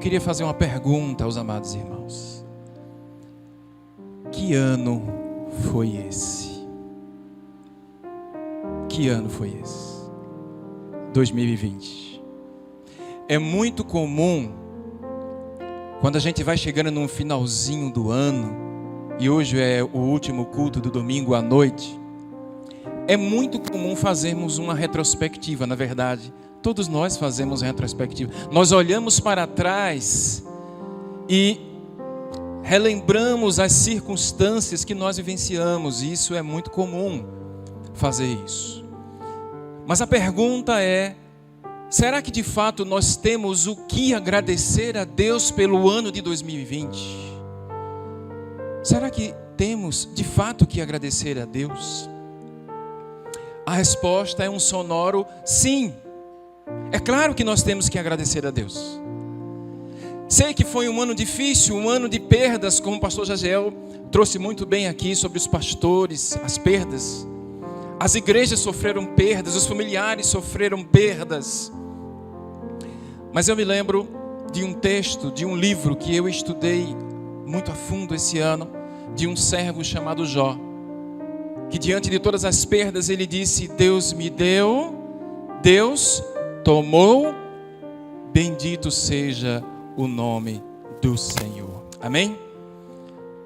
queria fazer uma pergunta aos amados irmãos. Que ano foi esse? Que ano foi esse? 2020. É muito comum, quando a gente vai chegando no finalzinho do ano, e hoje é o último culto do domingo à noite, é muito comum fazermos uma retrospectiva. Na verdade, todos nós fazemos retrospectiva. Nós olhamos para trás e relembramos as circunstâncias que nós vivenciamos. E isso é muito comum fazer isso. Mas a pergunta é: será que de fato nós temos o que agradecer a Deus pelo ano de 2020? Será que temos de fato o que agradecer a Deus? A resposta é um sonoro sim. É claro que nós temos que agradecer a Deus. Sei que foi um ano difícil, um ano de perdas, como o pastor Jaziel trouxe muito bem aqui sobre os pastores, as perdas. As igrejas sofreram perdas, os familiares sofreram perdas. Mas eu me lembro de um texto, de um livro que eu estudei muito a fundo esse ano, de um servo chamado Jó, que diante de todas as perdas ele disse: Deus me deu, Deus tomou, bendito seja o nome do Senhor. Amém?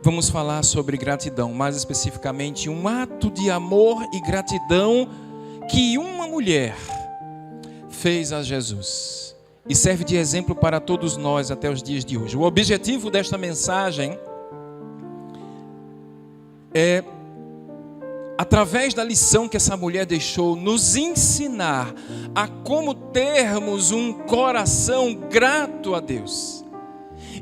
Vamos falar sobre gratidão, mais especificamente um ato de amor e gratidão que uma mulher fez a Jesus e serve de exemplo para todos nós até os dias de hoje. O objetivo desta mensagem é, através da lição que essa mulher deixou, nos ensinar a como termos um coração grato a Deus.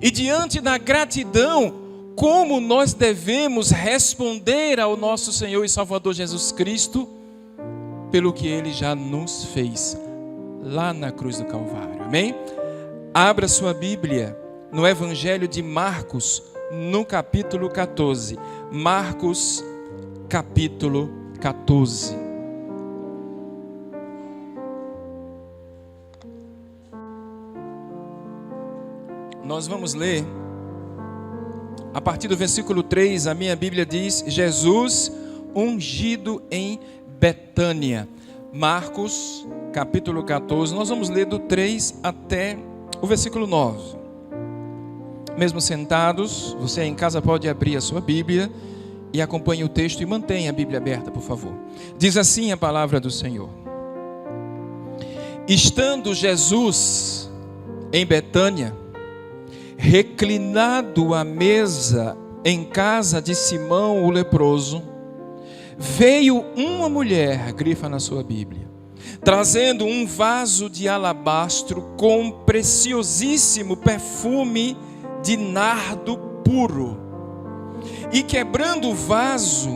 E diante da gratidão, como nós devemos responder ao nosso Senhor e Salvador Jesus Cristo pelo que Ele já nos fez lá na cruz do Calvário. Amém? Abra sua Bíblia no Evangelho de Marcos, no capítulo 14. Marcos, capítulo 14. Nós vamos ler a partir do versículo 3. A minha Bíblia diz: Jesus ungido em Betânia. Marcos, capítulo 14. Nós vamos ler do 3 até o versículo 9. Mesmo sentados, você em casa pode abrir a sua Bíblia e acompanhe o texto e mantenha a Bíblia aberta, por favor. Diz assim a palavra do Senhor: Estando Jesus em Betânia, reclinado à mesa em casa de Simão o leproso, veio uma mulher, grifa na sua Bíblia, trazendo um vaso de alabastro com preciosíssimo perfume de nardo puro. E quebrando o vaso,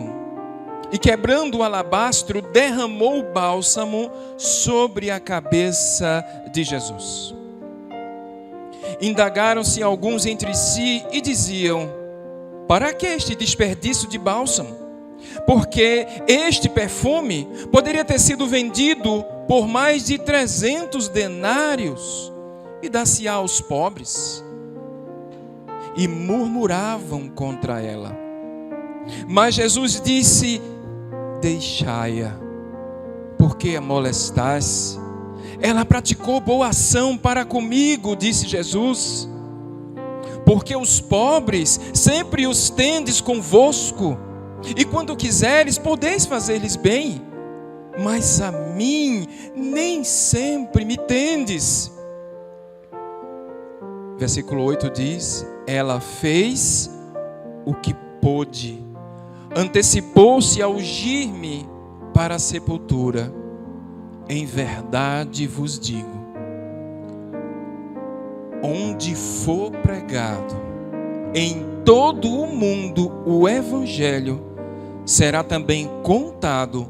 e quebrando o alabastro, derramou o bálsamo sobre a cabeça de Jesus. Indagaram-se alguns entre si e diziam: para que este desperdício de bálsamo? Porque este perfume poderia ter sido vendido por mais de 300 denários e dar-se aos pobres. E murmuravam contra ela. Mas Jesus disse: deixai-a, porque a molestais? Ela praticou boa ação para comigo, disse Jesus. Porque os pobres sempre os tendes convosco, e quando quiseres podeis fazer-lhes bem, mas a mim nem sempre me tendes. Versículo 8 diz: ela fez o que pôde, antecipou-se a ungir-me para a sepultura. Em verdade vos digo, onde for pregado em todo o mundo o Evangelho, será também contado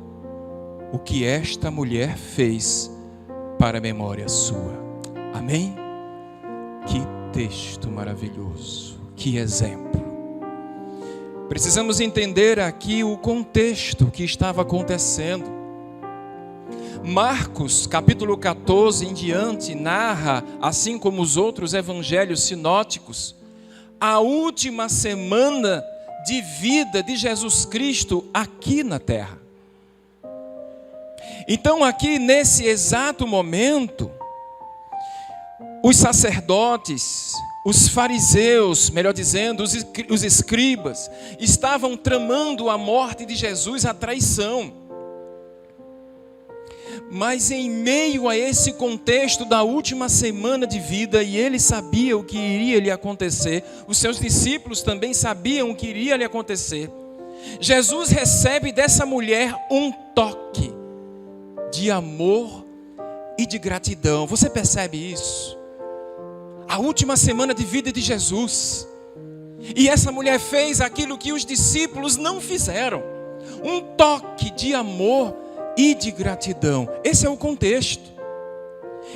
o que esta mulher fez para a memória sua. Amém? Que texto maravilhoso, que exemplo. Precisamos entender aqui o contexto que estava acontecendo. Marcos, capítulo 14 em diante, narra, assim como os outros evangelhos sinóticos, a última semana de vida de Jesus Cristo aqui na terra. Então, aqui nesse exato momento, os sacerdotes, os fariseus, melhor dizendo, os escribas, estavam tramando a morte de Jesus, a traição. Mas em meio a esse contexto da última semana de vida, e ele sabia o que iria lhe acontecer, os seus discípulos também sabiam o que iria lhe acontecer, Jesus recebe dessa mulher um toque de amor e de gratidão. Você percebe isso? A última semana de vida de Jesus, e essa mulher fez aquilo que os discípulos não fizeram, um toque de amor e de gratidão. Esse é o contexto.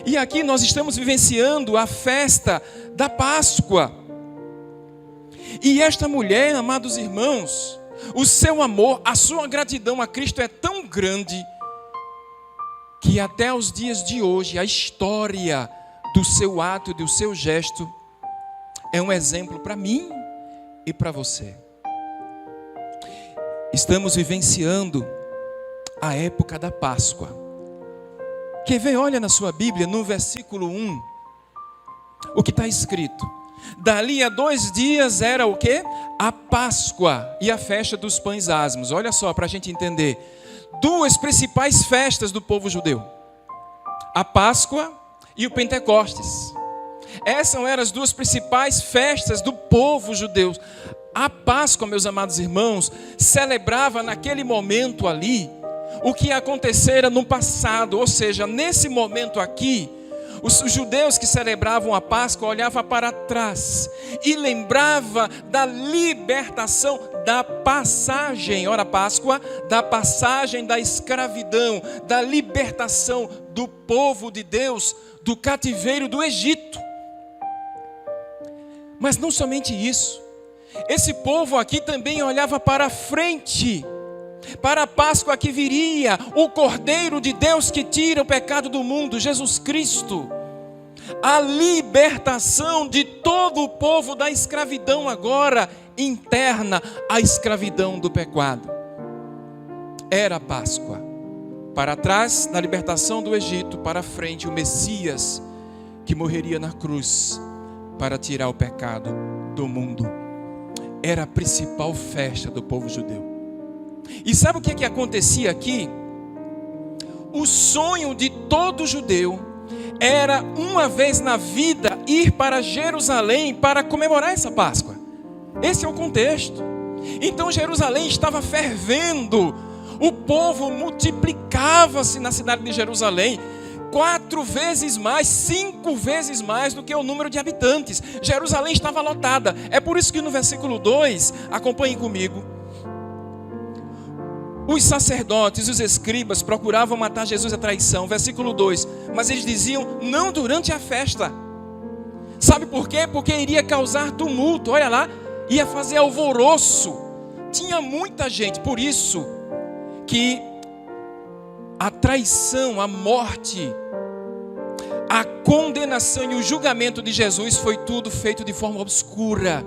E aqui nós estamos vivenciando a festa da Páscoa. E esta mulher, amados irmãos, o seu amor, a sua gratidão a Cristo é tão grande que até os dias de hoje a história do seu ato e do seu gesto é um exemplo para mim e para você. Estamos vivenciando a época da Páscoa. Quer ver? Olha na sua Bíblia, no versículo 1, o que está escrito. Dali a 2 dias era o quê? A Páscoa e a festa dos pães asmos. Olha só, para a gente entender. 2 principais festas do povo judeu. A Páscoa e o Pentecostes. Essas eram as 2 principais festas do povo judeu. A Páscoa, meus amados irmãos, celebrava naquele momento ali o que acontecera no passado, ou seja, nesse momento aqui, os judeus que celebravam a Páscoa olhavam para trás e lembravam da libertação, da passagem, ora Páscoa, da passagem da escravidão, da libertação do povo de Deus do cativeiro do Egito. Mas não somente isso, esse povo aqui também olhava para frente, para a Páscoa que viria, o Cordeiro de Deus que tira o pecado do mundo, Jesus Cristo. A libertação de todo o povo da escravidão agora interna, a escravidão do pecado. Era a Páscoa. Para trás, na libertação do Egito, para frente, o Messias que morreria na cruz para tirar o pecado do mundo. Era a principal festa do povo judeu. E sabe o que acontecia aqui? O sonho de todo judeu era, uma vez na vida, ir para Jerusalém para comemorar essa Páscoa. Esse é o contexto. Então Jerusalém estava fervendo, o povo multiplicava-se na cidade de Jerusalém, 4 vezes mais, 5 vezes mais do que o número de habitantes. Jerusalém estava lotada. É por isso que no versículo 2, acompanhem comigo, os sacerdotes, os escribas procuravam matar Jesus à traição. Versículo 2, mas eles diziam, não durante a festa. Sabe por quê? Porque iria causar tumulto, olha lá, ia fazer alvoroço. Tinha muita gente, por isso que a traição, a morte, a condenação e o julgamento de Jesus foi tudo feito de forma obscura,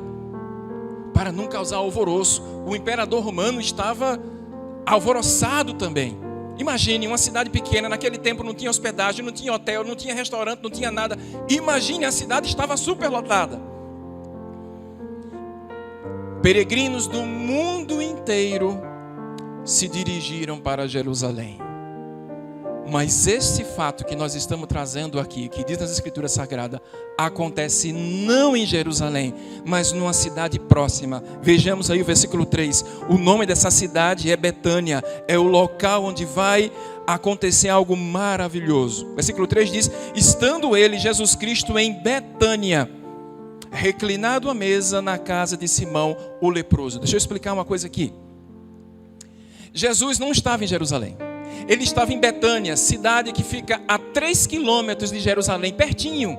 para não causar alvoroço. O imperador romano estava alvoroçado também. Imagine uma cidade pequena, naquele tempo não tinha hospedagem, não tinha hotel, não tinha restaurante, não tinha nada. Imagine, a cidade estava superlotada. Peregrinos do mundo inteiro se dirigiram para Jerusalém. Mas esse fato que nós estamos trazendo aqui, que diz nas Escrituras Sagradas, acontece não em Jerusalém, mas numa cidade próxima. Vejamos aí o versículo 3. O nome dessa cidade é Betânia. É o local onde vai acontecer algo maravilhoso. Versículo 3 diz, estando ele, Jesus Cristo, em Betânia, reclinado à mesa na casa de Simão, o leproso. Deixa eu explicar uma coisa aqui. Jesus não estava em Jerusalém. Ele estava em Betânia, cidade que fica a 3 quilômetros de Jerusalém, pertinho.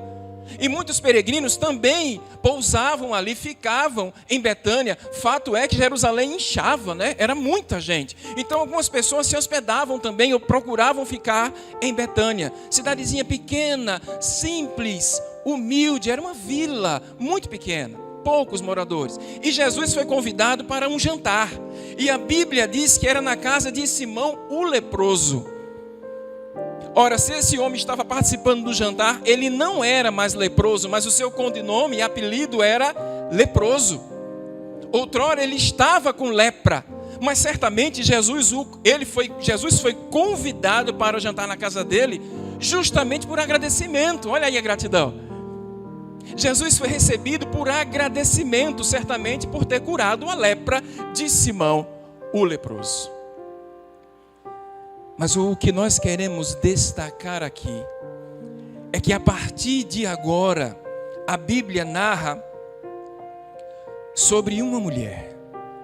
E muitos peregrinos também pousavam ali, ficavam em Betânia. Fato é que Jerusalém inchava, né? Era muita gente. Então algumas pessoas se hospedavam também ou procuravam ficar em Betânia. Cidadezinha pequena, simples, humilde, era uma vila muito pequena, poucos moradores. E Jesus foi convidado para um jantar. E a Bíblia diz que era na casa de Simão o leproso. Ora, se esse homem estava participando do jantar, ele não era mais leproso, mas o seu codinome e apelido era leproso. Outrora ele estava com lepra, mas certamente Jesus foi convidado para o jantar na casa dele, justamente por agradecimento. Olha aí a gratidão. Jesus foi recebido por agradecimento, certamente por ter curado a lepra de Simão o leproso. Mas o que nós queremos destacar aqui é que a partir de agora a Bíblia narra sobre uma mulher.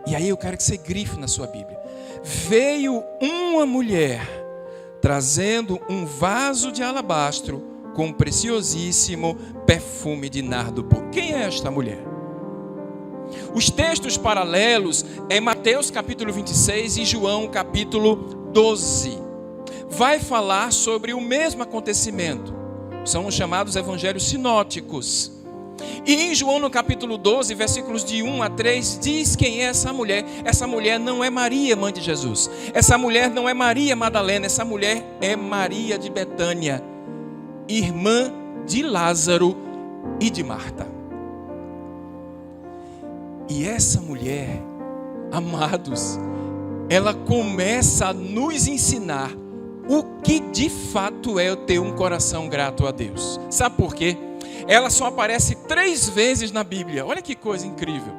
E aí eu quero que você grife na sua Bíblia. Veio uma mulher trazendo um vaso de alabastro com preciosíssimo perfume de nardo puro. Quem é esta mulher? Os textos paralelos é Mateus capítulo 26 e João capítulo 12. Vai falar sobre o mesmo acontecimento. São os chamados evangelhos sinóticos. E em João no capítulo 12, versículos de 1 a 3, diz quem é essa mulher. Essa mulher não é Maria, mãe de Jesus. Essa mulher não é Maria Madalena. Essa mulher é Maria de Betânia, irmã de Lázaro e de Marta. E essa mulher, amados, ela começa a nos ensinar o que de fato é eu ter um coração grato a Deus. Sabe por quê? Ela só aparece 3 vezes na Bíblia. Olha que coisa incrível.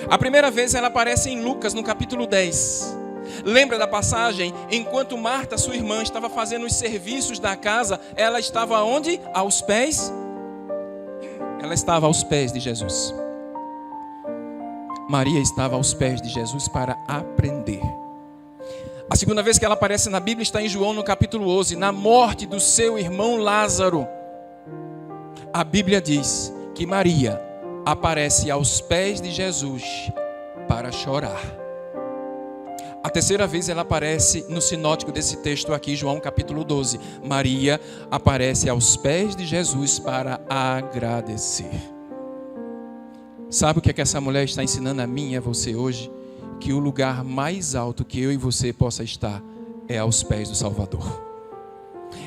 A primeira vez ela aparece em Lucas, no capítulo 10. Lembra da passagem? Enquanto Marta, sua irmã, estava fazendo os serviços da casa, ela estava onde? Aos pés? Ela estava aos pés de Jesus. Maria estava aos pés de Jesus para aprender. A segunda vez que ela aparece na Bíblia está em João no capítulo 11, na morte do seu irmão Lázaro. A Bíblia diz que Maria aparece aos pés de Jesus para chorar. A terceira vez ela aparece no sinótico desse texto aqui, João capítulo 12. Maria aparece aos pés de Jesus para agradecer. Sabe o que é que essa mulher está ensinando a mim e a você hoje? Que o lugar mais alto que eu e você possa estar é aos pés do Salvador.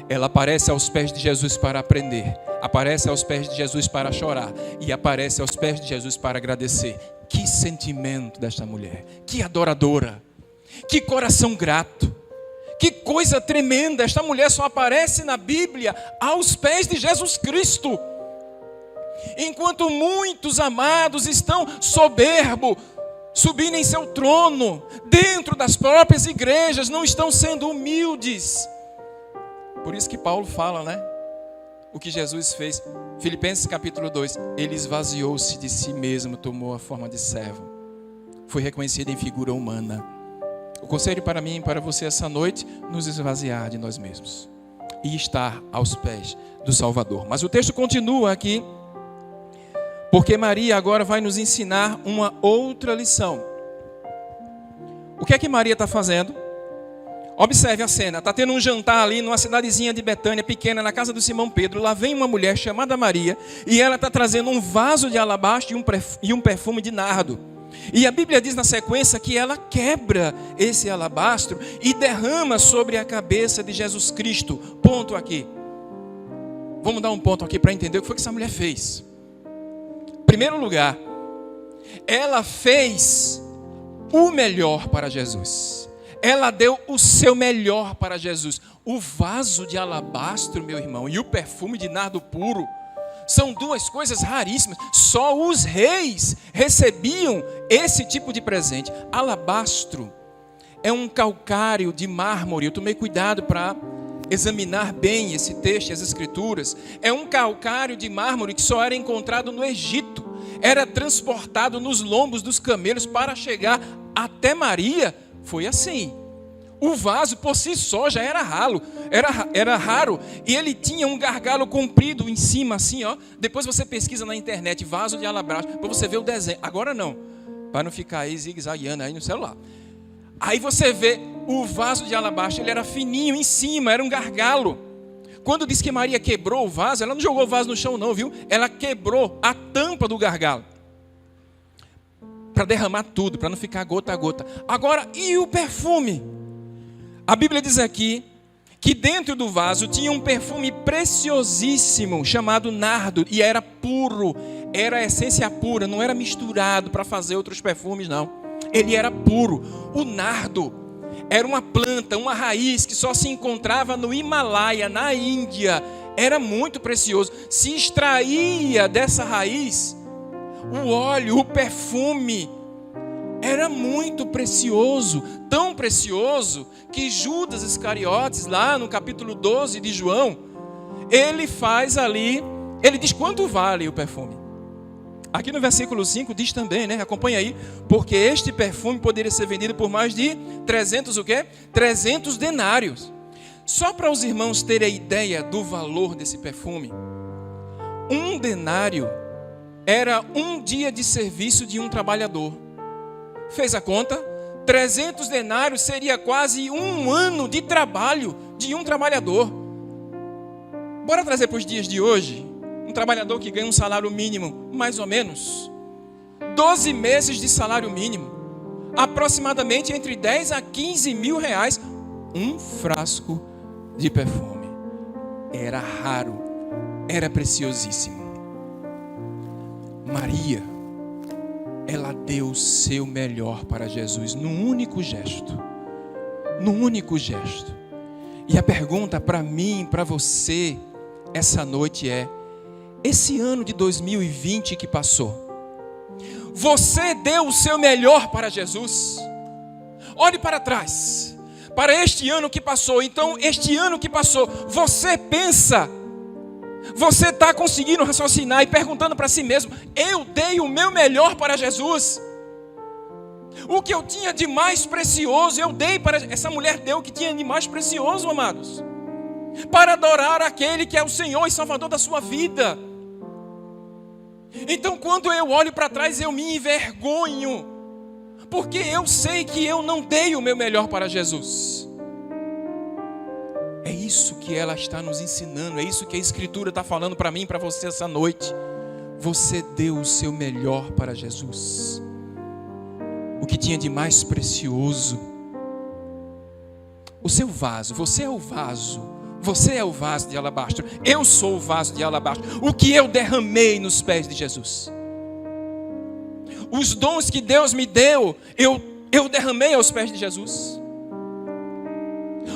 Ela aparece aos pés de Jesus para aprender, aparece aos pés de Jesus para chorar e aparece aos pés de Jesus para agradecer. Que sentimento desta mulher, que adoradora, que coração grato, que coisa tremenda. Esta mulher só aparece na Bíblia aos pés de Jesus Cristo. Enquanto muitos amados estão soberbos, subindo em seu trono, dentro das próprias igrejas, não estão sendo humildes. Por isso que Paulo fala, né? O que Jesus fez. Filipenses capítulo 2. Ele esvaziou-se de si mesmo, tomou a forma de servo. Foi reconhecido em figura humana. O conselho para mim e para você essa noite, nos esvaziar de nós mesmos e estar aos pés do Salvador. Mas o texto continua aqui, porque Maria agora vai nos ensinar uma outra lição. O que é que Maria está fazendo? Observe a cena. Está tendo um jantar ali numa cidadezinha de Betânia, pequena, na casa do Simão Pedro. Lá vem uma mulher chamada Maria e ela está trazendo um vaso de alabastro e um perfume de nardo. E a Bíblia diz na sequência que ela quebra esse alabastro e derrama sobre a cabeça de Jesus Cristo. Ponto aqui. Vamos dar um ponto aqui para entender o que foi que essa mulher fez. Em primeiro lugar, ela fez o melhor para Jesus. Ela deu o seu melhor para Jesus. O vaso de alabastro, meu irmão, e o perfume de nardo puro são duas coisas raríssimas. Só os reis recebiam esse tipo de presente. Alabastro é um calcário de mármore. Eu tomei cuidado para examinar bem esse texto e as escrituras. É um calcário de mármore que só era encontrado no Egito. Era transportado nos lombos dos camelos para chegar até Maria. Foi assim. O vaso por si só já era raro, e ele tinha um gargalo comprido em cima assim, ó. Depois você pesquisa na internet, vaso de alabastro, para você ver o desenho. Agora não, para não ficar aí zigue-zagueando aí no celular. Aí você vê o vaso de alabastro, ele era fininho em cima, era um gargalo. Quando diz que Maria quebrou o vaso, ela não jogou o vaso no chão não, viu? Ela quebrou a tampa do gargalo, para derramar tudo, para não ficar gota a gota. Agora, e o perfume? A Bíblia diz aqui que dentro do vaso tinha um perfume preciosíssimo, chamado nardo, e era puro, era a essência pura, não era misturado para fazer outros perfumes não. Ele era puro. O nardo era uma planta, uma raiz que só se encontrava no Himalaia, na Índia. Era muito precioso. Se extraía dessa raiz o óleo, o perfume. Era muito precioso, tão precioso que Judas Iscariotes, lá no capítulo 12 de João, ele faz ali, ele diz quanto vale o perfume. Aqui no versículo 5 diz também, né? Acompanha aí, porque este perfume poderia ser vendido por mais de 300 o quê? 300 denários. Só para os irmãos terem a ideia do valor desse perfume, um denário era um dia de serviço de um trabalhador. Fez a conta? 300 denários seria quase um ano de trabalho de um trabalhador. Bora trazer para os dias de hoje. Um trabalhador que ganha um salário mínimo, mais ou menos 12 meses de salário mínimo, aproximadamente entre 10 a 15 mil reais, um frasco de perfume. Era raro, era preciosíssimo. Maria, ela deu o seu melhor para Jesus, num único gesto. Num único gesto. E a pergunta para mim, para você, essa noite é: esse ano de 2020 que passou, você deu o seu melhor para Jesus? Olhe para trás, para este ano que passou. Então, este ano que passou, você pensa, você está conseguindo raciocinar e perguntando para si mesmo: eu dei o meu melhor para Jesus? O que eu tinha de mais precioso, eu dei para... Essa mulher deu o que tinha de mais precioso, amados, para adorar aquele que é o Senhor e Salvador da sua vida. Então, quando eu olho para trás, eu me envergonho, porque eu sei que eu não dei o meu melhor para Jesus. É isso que ela está nos ensinando, é isso que a Escritura está falando para mim e para você essa noite. Você deu o seu melhor para Jesus, o que tinha de mais precioso. O seu vaso, você é o vaso. Você é o vaso de alabastro, eu sou o vaso de alabastro. O que eu derramei nos pés de Jesus, os dons que Deus me deu, eu derramei aos pés de Jesus.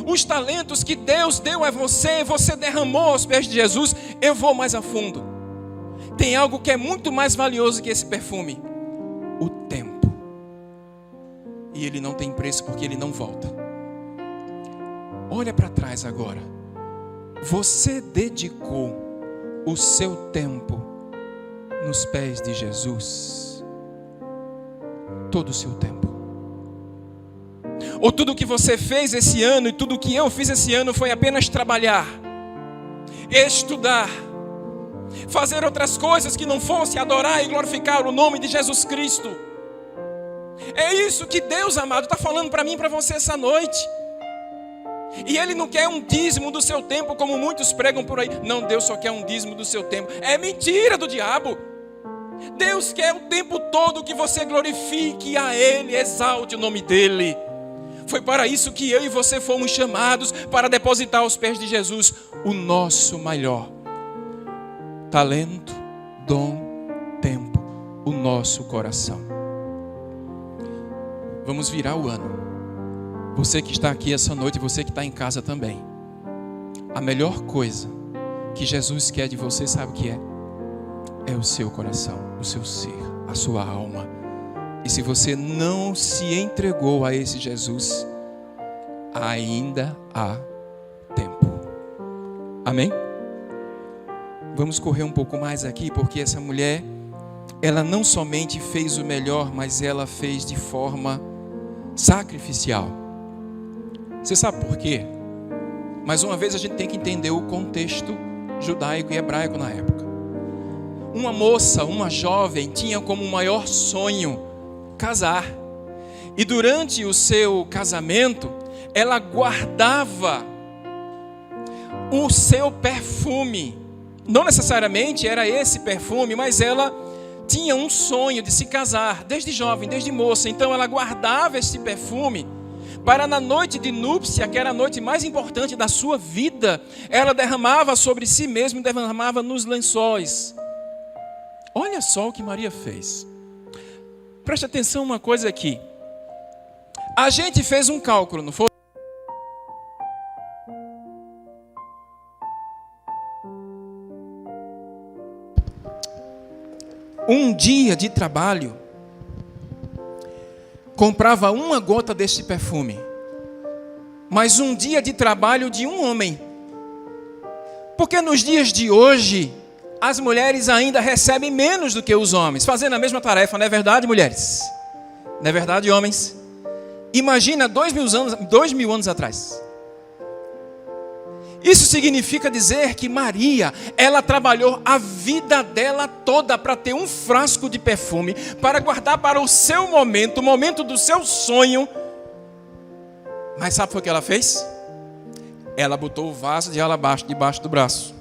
Os talentos que Deus deu a você, você derramou aos pés de Jesus. Eu vou mais a fundo. Tem algo que é muito mais valioso que esse perfume: o tempo. E ele não tem preço, porque ele não volta. Olha para trás agora. Você dedicou o seu tempo nos pés de Jesus? Todo o seu tempo? Ou tudo o que você fez esse ano e tudo o que eu fiz esse ano foi apenas trabalhar, estudar, fazer outras coisas que não fosse adorar e glorificar o nome de Jesus Cristo? É isso que Deus, amado, está falando para mim e para você essa noite. E Ele não quer um dízimo do seu tempo, como muitos pregam por aí. Não, Deus só quer um dízimo do seu tempo. É mentira do diabo. Deus quer o tempo todo que você glorifique a Ele, exalte o nome dEle. Foi para isso que eu e você fomos chamados, para depositar aos pés de Jesus o nosso melhor. Talento, dom, tempo, o nosso coração. Vamos virar o ano. Você que está aqui essa noite, você que está em casa também. A melhor coisa que Jesus quer de você, sabe o que é? É o seu coração, o seu ser, a sua alma. E se você não se entregou a esse Jesus, ainda há tempo. Amém? Vamos correr um pouco mais aqui, porque essa mulher, ela não somente fez o melhor, mas ela fez de forma sacrificial. Você sabe por quê? Mais uma vez a gente tem que entender o contexto judaico e hebraico na época. Uma moça, uma jovem, tinha como maior sonho casar. E durante o seu casamento, ela guardava o seu perfume. Não necessariamente era esse perfume, mas ela tinha um sonho de se casar, desde jovem, desde moça. Então ela guardava esse perfume para na noite de núpcia, que era a noite mais importante da sua vida, ela derramava sobre si mesma e derramava nos lençóis. Olha só o que Maria fez. Preste atenção uma coisa aqui. A gente fez um cálculo, não foi? Um dia de trabalho comprava uma gota deste perfume, mas um dia de trabalho de um homem. Porque nos dias de hoje, as mulheres ainda recebem menos do que os homens, fazendo a mesma tarefa, não é verdade, mulheres? Não é verdade, homens? Imagina 2000 anos atrás. Isso significa dizer que Maria, ela trabalhou a vida dela toda para ter um frasco de perfume, para guardar para o seu momento, o momento do seu sonho. Mas sabe o que ela fez? Ela botou o vaso de alabastro debaixo do braço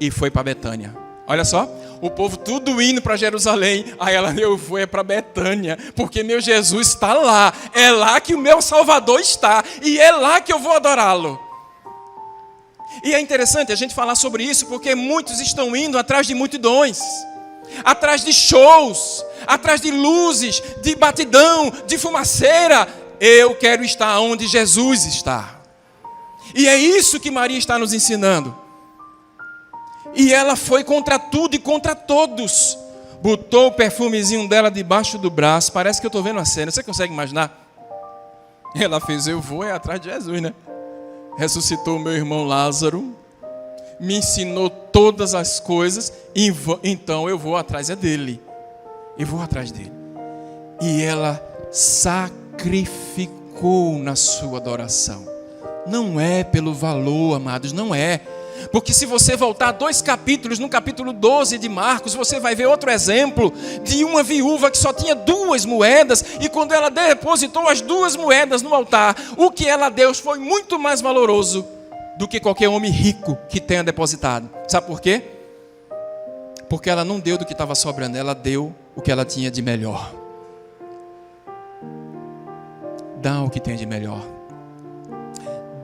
e foi para Betânia. Olha só, o povo tudo indo para Jerusalém. Aí ela, eu vou para Betânia, porque meu Jesus está lá. É lá que o meu Salvador está, e é lá que eu vou adorá-lo. E é interessante a gente falar sobre isso, porque muitos estão indo atrás de multidões, atrás de shows, atrás de luzes, de batidão, de fumaceira. Eu quero estar onde Jesus está. E é isso que Maria está nos ensinando. E ela foi contra tudo e contra todos. Botou o perfumezinho dela debaixo do braço. Parece que eu estou vendo a cena. Você consegue imaginar? Ela fez, eu vou atrás de Jesus, né? Ressuscitou o meu irmão Lázaro. Me ensinou todas as coisas. Então eu vou atrás dele. Eu vou atrás dele. E ela sacrificou na sua adoração. Não é pelo valor, amados, não é. Porque se você voltar 2 capítulos, no capítulo 12 de Marcos, você vai ver outro exemplo de uma viúva que só tinha 2 moedas, e quando ela depositou as 2 moedas no altar, o que ela deu foi muito mais valoroso do que qualquer homem rico que tenha depositado. Sabe por quê? Porque ela não deu do que estava sobrando, ela deu o que ela tinha de melhor. Dá o que tem de melhor.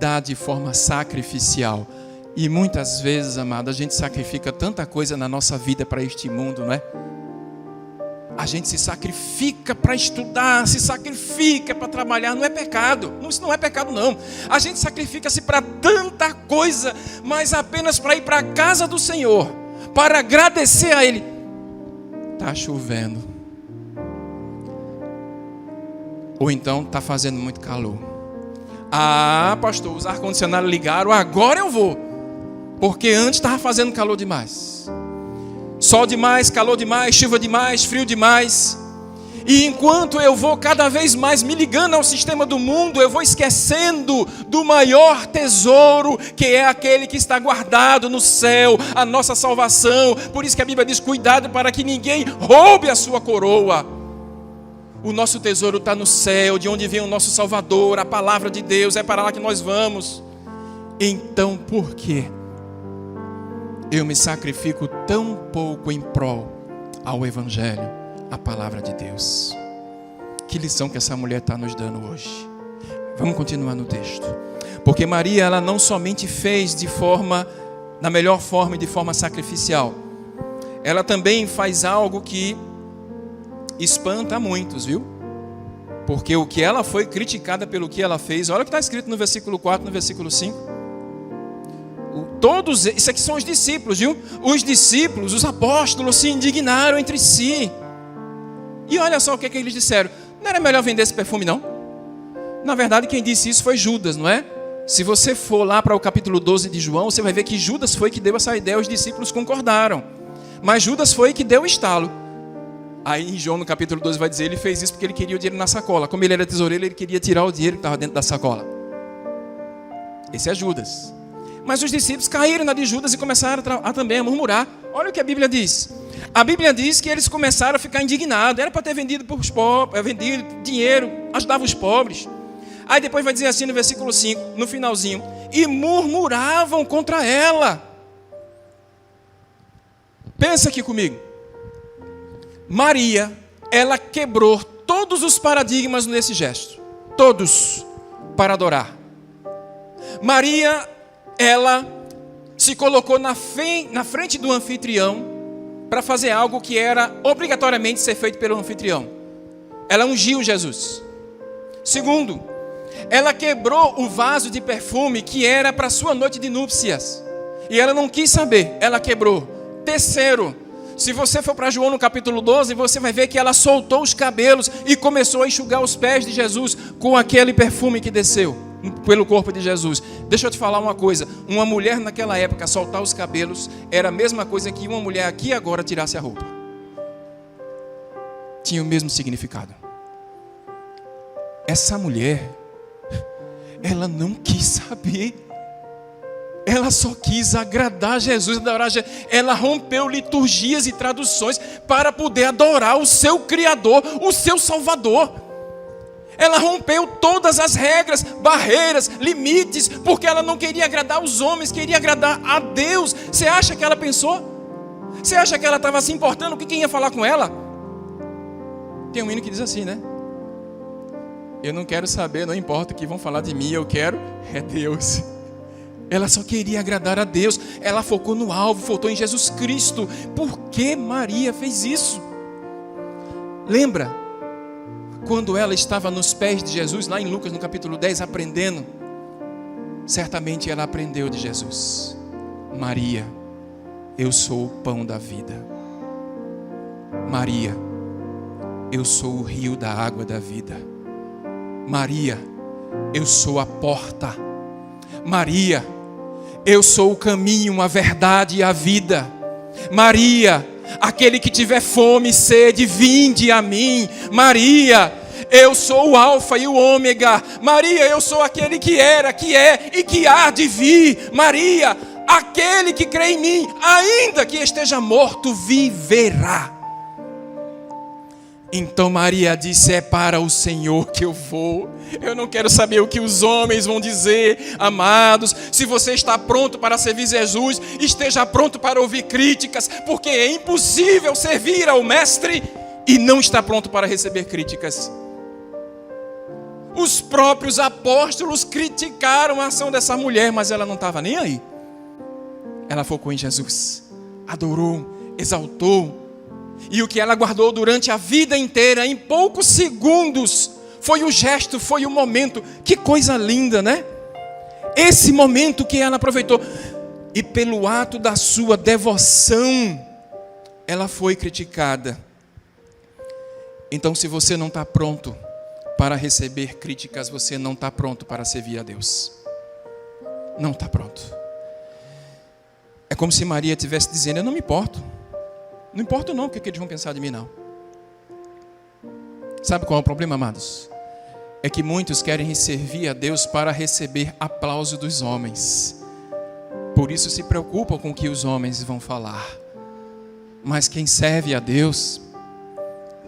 Dá de forma sacrificial. E muitas vezes, amado, a gente sacrifica tanta coisa na nossa vida para este mundo, não é? A gente se sacrifica para estudar, se sacrifica para trabalhar, não é pecado. Isso não é pecado, não. A gente sacrifica-se para tanta coisa, mas apenas para ir para a casa do Senhor, para agradecer a Ele. Está chovendo. Ou então está fazendo muito calor. Ah, pastor, os ar-condicionados ligaram, agora eu vou. Porque antes estava fazendo calor demais. Sol demais, calor demais, chuva demais, frio demais. E enquanto eu vou cada vez mais me ligando ao sistema do mundo, eu vou esquecendo do maior tesouro, que é aquele que está guardado no céu, a nossa salvação. Por isso que a Bíblia diz, cuidado para que ninguém roube a sua coroa. O nosso tesouro está no céu, de onde vem o nosso Salvador, a palavra de Deus, é para lá que nós vamos. Então por quê? Eu me sacrifico tão pouco em prol ao Evangelho, a palavra de Deus. Que lição que essa mulher está nos dando hoje. Vamos continuar no texto. Porque Maria, ela não somente fez da melhor forma e de forma sacrificial. Ela também faz algo que espanta muitos, viu? Porque o que ela foi criticada pelo que ela fez, olha o que está escrito no versículo 4, no versículo 5. Todos, isso aqui são os discípulos, viu? Os discípulos, os apóstolos se indignaram entre si. E olha só o que eles disseram. Não era melhor vender esse perfume, não? Na verdade, quem disse isso foi Judas, não é? Se você for lá para o capítulo 12 de João, você vai ver que Judas foi que deu essa ideia, os discípulos concordaram. Mas Judas foi que deu o estalo. Aí em João, no capítulo 12, vai dizer, ele fez isso porque ele queria o dinheiro na sacola. Como ele era tesoureiro, ele queria tirar o dinheiro que estava dentro da sacola. Esse é Judas. Mas os discípulos caíram na de Judas e começaram também a murmurar. Olha o que a Bíblia diz. A Bíblia diz que eles começaram a ficar indignados. Era para ter vendido para os pobres, vendido dinheiro, ajudava os pobres. Aí depois vai dizer assim no versículo 5, no finalzinho: e murmuravam contra ela. Pensa aqui comigo. Maria, ela quebrou todos os paradigmas nesse gesto. Todos, para adorar. Maria, ela se colocou na frente do anfitrião para fazer algo que era obrigatoriamente ser feito pelo anfitrião. Ela ungiu Jesus. Segundo, ela quebrou o vaso de perfume que era para sua noite de núpcias. E ela não quis saber, ela quebrou. Terceiro, se você for para João no capítulo 12, você vai ver que ela soltou os cabelos e começou a enxugar os pés de Jesus com aquele perfume que desceu pelo corpo de Jesus. Deixa eu te falar uma coisa. Uma mulher naquela época soltar os cabelos era a mesma coisa que uma mulher aqui agora tirasse a roupa. Tinha o mesmo significado. Essa mulher, ela não quis saber. Ela só quis agradar Jesus, adorar Jesus. Ela rompeu liturgias e traduções para poder adorar o seu Criador, o seu Salvador. Ela rompeu todas as regras, barreiras, limites, porque ela não queria agradar os homens, queria agradar a Deus. Você acha que ela pensou? Você acha que ela estava se importando com quem ia falar com ela? Tem um hino que diz assim, né? Eu não quero saber, não importa o que vão falar de mim, eu quero é Deus. Ela só queria agradar a Deus. Ela focou no alvo, focou em Jesus Cristo. Por que Maria fez isso? Lembra? Quando ela estava nos pés de Jesus, lá em Lucas no capítulo 10, aprendendo, certamente ela aprendeu de Jesus. Maria, eu sou o pão da vida. Maria, eu sou o rio da água da vida. Maria, eu sou a porta. Maria, eu sou o caminho, a verdade e a vida. Maria, aquele que tiver fome e sede, vinde a mim. Maria, eu sou o alfa e o ômega. Maria, eu sou aquele que era, que é e que há de vir. Maria, aquele que crê em mim, ainda que esteja morto, viverá. Então Maria disse: é para o Senhor que eu vou. Eu não quero saber o que os homens vão dizer. Amados, se você está pronto para servir Jesus, esteja pronto para ouvir críticas, porque é impossível servir ao Mestre e não estar pronto para receber críticas. Os próprios apóstolos criticaram a ação dessa mulher, mas ela não estava nem aí. Ela focou em Jesus, adorou, exaltou. E o que ela guardou durante a vida inteira, em poucos segundos, foi o gesto, foi o momento. Que coisa linda, né? Esse momento que ela aproveitou. E pelo ato da sua devoção, ela foi criticada. Então, se você não está pronto para receber críticas, você não está pronto para servir a Deus. Não está pronto. É como se Maria estivesse dizendo: eu não me importo. Não importa não o que eles vão pensar de mim, não. Sabe qual é o problema, amados? É que muitos querem servir a Deus para receber aplauso dos homens. Por isso se preocupam com o que os homens vão falar. Mas quem serve a Deus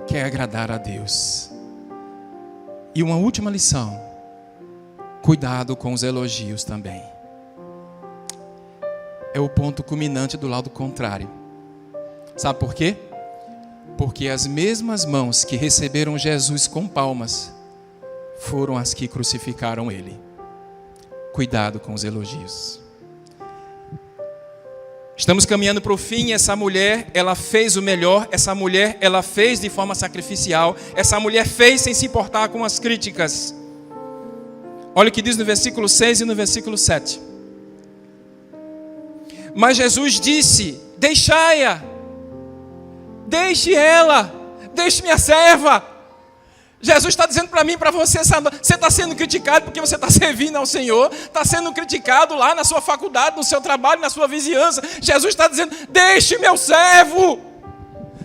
quer agradar a Deus. E uma última lição: cuidado com os elogios também. É o ponto culminante do lado contrário. Sabe por quê? Porque as mesmas mãos que receberam Jesus com palmas foram as que crucificaram ele. Cuidado com os elogios. Estamos caminhando para o fim. Essa mulher, ela fez o melhor. Essa mulher, ela fez de forma sacrificial. Essa mulher fez sem se importar com as críticas. Olha o que diz no versículo 6 e no versículo 7. Mas Jesus disse: deixai-a. Deixe ela, deixe minha serva. Jesus está dizendo para mim e para você: você está sendo criticado porque você está servindo ao Senhor, está sendo criticado lá na sua faculdade, no seu trabalho, na sua vizinhança. Jesus está dizendo: deixe meu servo,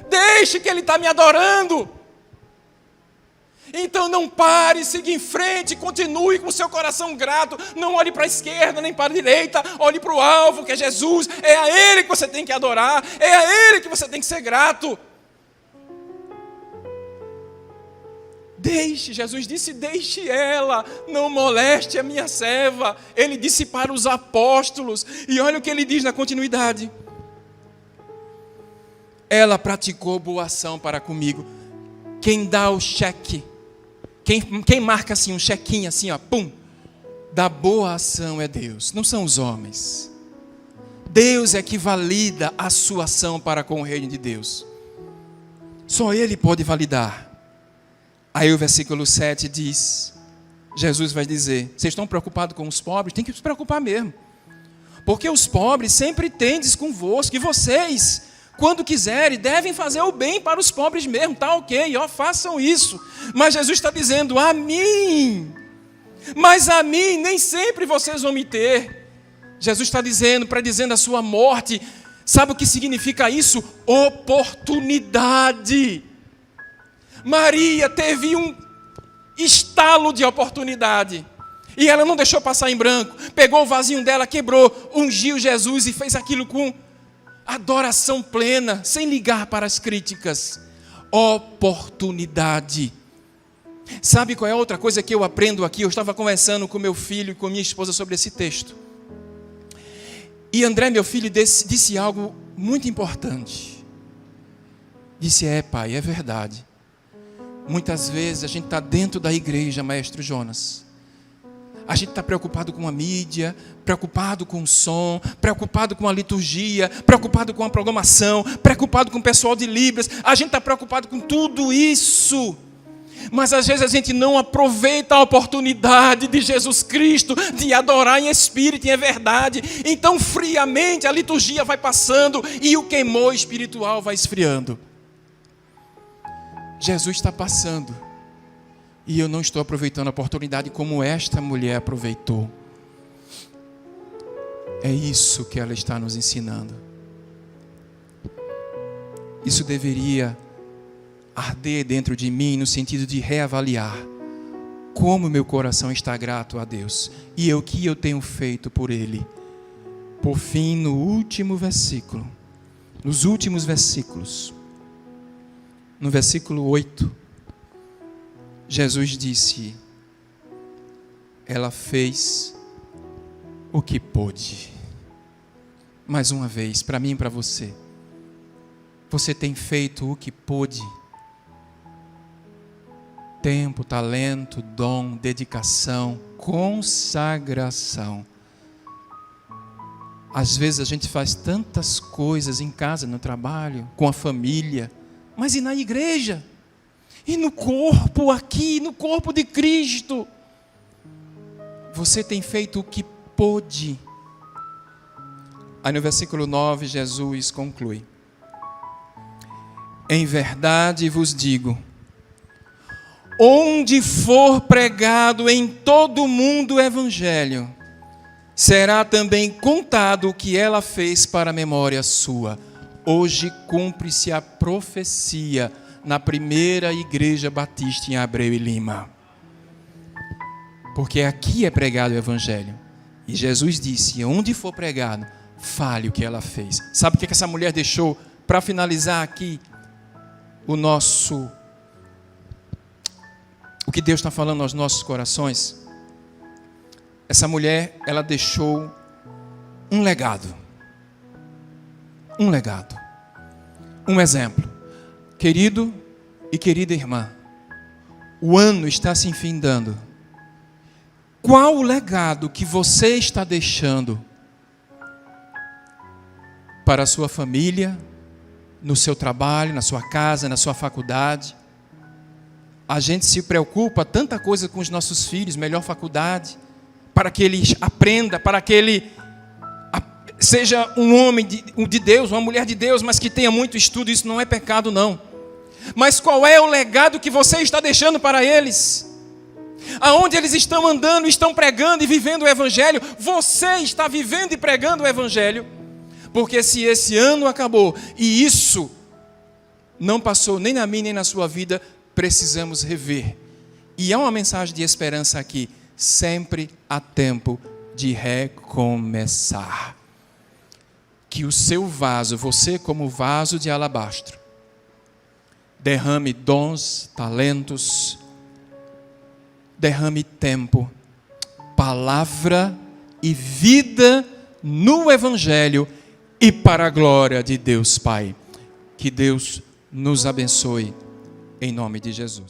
deixe que ele está me adorando. Então não pare, siga em frente, continue com o seu coração grato. Não olhe para a esquerda nem para a direita, olhe para o alvo, que é Jesus. É a Ele que você tem que adorar, é a Ele que você tem que ser grato. Jesus disse, deixe ela, não moleste a minha serva. Ele disse para os apóstolos, e olha o que ele diz na continuidade. Ela praticou boa ação para comigo. Quem dá o cheque, quem marca assim um chequinho assim, ó, pum, da boa ação é Deus, não são os homens. Deus é que valida a sua ação para com o reino de Deus. Só Ele pode validar. Aí o versículo 7 diz, Jesus vai dizer, vocês estão preocupados com os pobres? Tem que se preocupar mesmo. Porque os pobres sempre tendes convosco, e vocês, quando quiserem, devem fazer o bem para os pobres mesmo, tá ok, ó, façam isso. Mas Jesus está dizendo, a mim, mas a mim nem sempre vocês vão me ter. Jesus está dizendo, predizendo a sua morte. Sabe o que significa isso? Oportunidade. Maria teve um estalo de oportunidade, e ela não deixou passar em branco. Pegou o vasinho dela, quebrou, ungiu Jesus e fez aquilo com adoração plena, sem ligar para as críticas. Oportunidade. Sabe qual é a outra coisa que eu aprendo aqui? Eu estava conversando com meu filho e com minha esposa sobre esse texto, e André, meu filho, disse algo muito importante. Disse, pai, é verdade. Muitas vezes a gente está dentro da igreja, Maestro Jonas. A gente está preocupado com a mídia, preocupado com o som, preocupado com a liturgia, preocupado com a programação, preocupado com o pessoal de Libras. A gente está preocupado com tudo isso. Mas às vezes a gente não aproveita a oportunidade de Jesus Cristo, de adorar em espírito e em verdade. Então friamente a liturgia vai passando e o queimor espiritual vai esfriando. Jesus está passando, e eu não estou aproveitando a oportunidade como esta mulher aproveitou. É isso que ela está nos ensinando. Isso deveria arder dentro de mim, no sentido de reavaliar como meu coração está grato a Deus, e o que eu tenho feito por Ele. Por fim, no último versículo, nos últimos versículos, no versículo 8, Jesus disse, ela fez o que pôde. Mais uma vez, para mim e para você, você tem feito o que pôde? Tempo, talento, dom, dedicação, consagração. Às vezes a gente faz tantas coisas em casa, no trabalho, com a família, mas e na igreja? E no corpo aqui, no corpo de Cristo? Você tem feito o que pôde. Aí no versículo 9, Jesus conclui. Em verdade vos digo, onde for pregado em todo o mundo o evangelho, será também contado o que ela fez para a memória sua. Hoje cumpre-se a profecia na primeira igreja batista em Abreu e Lima. Porque aqui é pregado o evangelho. E Jesus disse, onde for pregado, fale o que ela fez. Sabe o que essa mulher deixou para finalizar aqui o que Deus está falando aos nossos corações? Essa mulher, ela deixou um legado. Um legado. Um exemplo. Querido e querida irmã, o ano está se findando. Qual o legado que você está deixando para a sua família, no seu trabalho, na sua casa, na sua faculdade? A gente se preocupa tanta coisa com os nossos filhos, melhor faculdade, para que ele aprenda, para que ele seja um homem de Deus, uma mulher de Deus, mas que tenha muito estudo. Isso não é pecado, não. Mas qual é o legado que você está deixando para eles? Aonde eles estão andando, estão pregando e vivendo o evangelho, você está vivendo e pregando o evangelho? Porque se esse ano acabou e isso não passou nem na minha nem na sua vida, precisamos rever E há uma mensagem de esperança aqui. Sempre há tempo de recomeçar. Que o seu vaso, você como vaso de alabastro, derrame dons, talentos, derrame tempo, palavra e vida no Evangelho e para a glória de Deus Pai. Que Deus nos abençoe, em nome de Jesus.